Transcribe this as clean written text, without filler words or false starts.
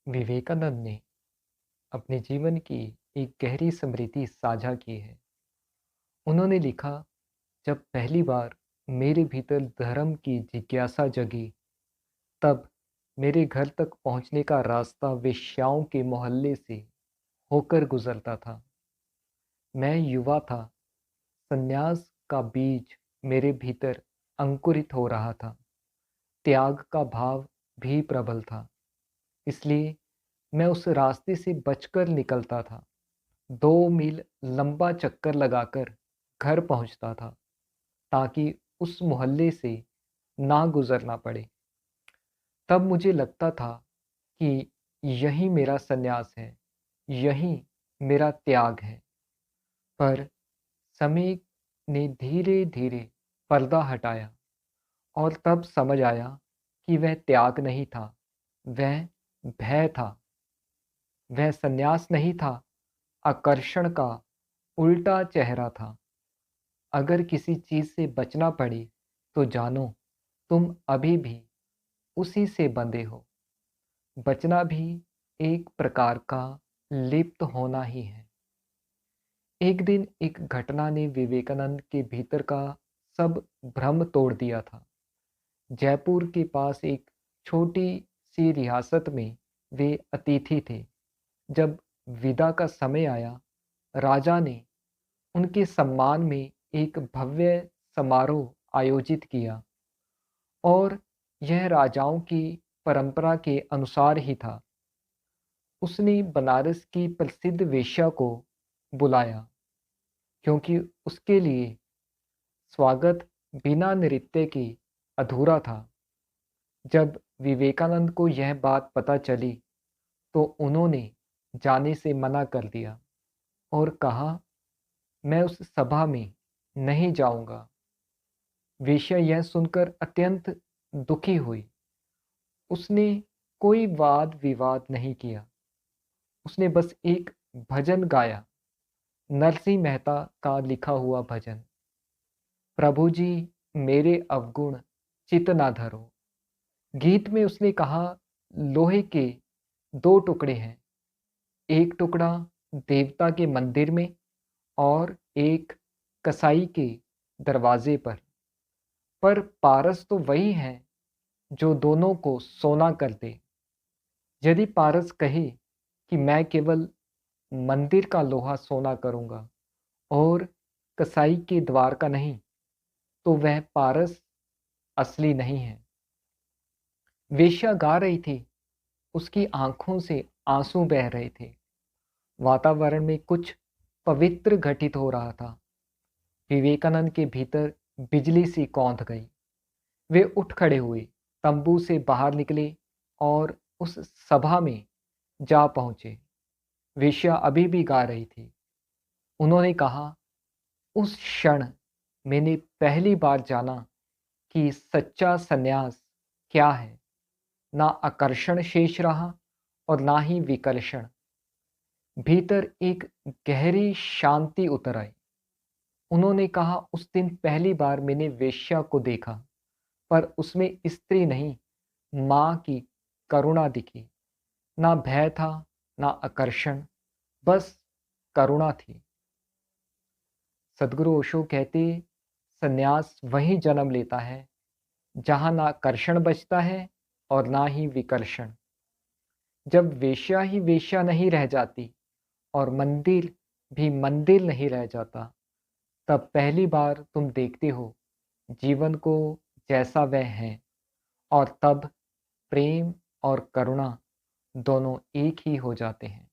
विवेकानंद ने अपने जीवन की एक गहरी स्मृति साझा की है। उन्होंने लिखा, जब पहली बार मेरे भीतर धर्म की जिज्ञासा जगी, तब मेरे घर तक पहुंचने का रास्ता वेश्याओं के मोहल्ले से होकर गुजरता था। मैं युवा था। संन्यास का बीज मेरे भीतर अंकुरित हो रहा था। त्याग का भाव भी प्रबल था। इसलिए मैं उस रास्ते से बचकर निकलता था। 2 मील लंबा चक्कर लगाकर घर पहुंचता था, ताकि उस मोहल्ले से ना गुजरना पड़े। तब मुझे लगता था कि यही मेरा संन्यास है, यही मेरा त्याग है। पर समय ने धीरे धीरे पर्दा हटाया और तब समझ आया कि वह त्याग नहीं था, वह भय था। वह संन्यास नहीं था, आकर्षण का उल्टा चेहरा था। अगर किसी चीज से बचना पड़े तो जानो, तुम अभी भी उसी से बंधे हो। बचना भी एक प्रकार का लिप्त होना ही है। एक दिन एक घटना ने विवेकानंद के भीतर का सब भ्रम तोड़ दिया था। जयपुर के पास एक छोटी सी रियासत में वे अतिथि थे। जब विदा का समय आया, राजा ने उनके सम्मान में एक भव्य समारोह आयोजित किया और यह राजाओं की परंपरा के अनुसार ही था। उसने बनारस की प्रसिद्ध वेश्या को बुलाया, क्योंकि उसके लिए स्वागत बिना नृत्य के अधूरा था। जब विवेकानंद को यह बात पता चली, तो उन्होंने जाने से मना कर दिया और कहा, मैं उस सभा में नहीं जाऊंगा। वेश्या यह सुनकर अत्यंत दुखी हुई। उसने कोई वाद विवाद नहीं किया। उसने बस एक भजन गाया, नरसिंह मेहता का लिखा हुआ भजन। प्रभु जी, मेरे अवगुण चित ना धरो। गीत में उसने कहा, लोहे के 2 टुकड़े हैं, एक टुकड़ा देवता के मंदिर में और एक कसाई के दरवाजे पर पारस तो वही है जो दोनों को सोना कर दे। यदि पारस कहे कि मैं केवल मंदिर का लोहा सोना करूंगा और कसाई के द्वार का नहीं, तो वह पारस असली नहीं है। वेश्या गा रही थी, उसकी आंखों से आंसू बह रहे थे। वातावरण में कुछ पवित्र घटित हो रहा था। विवेकानंद के भीतर बिजली सी कौंध गई। वे उठ खड़े हुए, तंबू से बाहर निकले और उस सभा में जा पहुंचे। वेश्या अभी भी गा रही थी। उन्होंने कहा, उस क्षण मैंने पहली बार जाना कि सच्चा संन्यास क्या है। ना आकर्षण शेष रहा और ना ही विकर्षण। भीतर एक गहरी शांति उतर आई। उन्होंने कहा, उस दिन पहली बार मैंने वेश्या को देखा, पर उसमें स्त्री नहीं, मां की करुणा दिखी। ना भय था, ना आकर्षण, बस करुणा थी। सदगुरु ओशो कहते, संन्यास वहीं जन्म लेता है जहां ना आकर्षण बचता है और ना ही विकर्षण। जब वेश्या ही वेश्या नहीं रह जाती और मंदिर भी मंदिर नहीं रह जाता, तब पहली बार तुम देखते हो जीवन को जैसा वह है। और तब प्रेम और करुणा दोनों एक ही हो जाते हैं।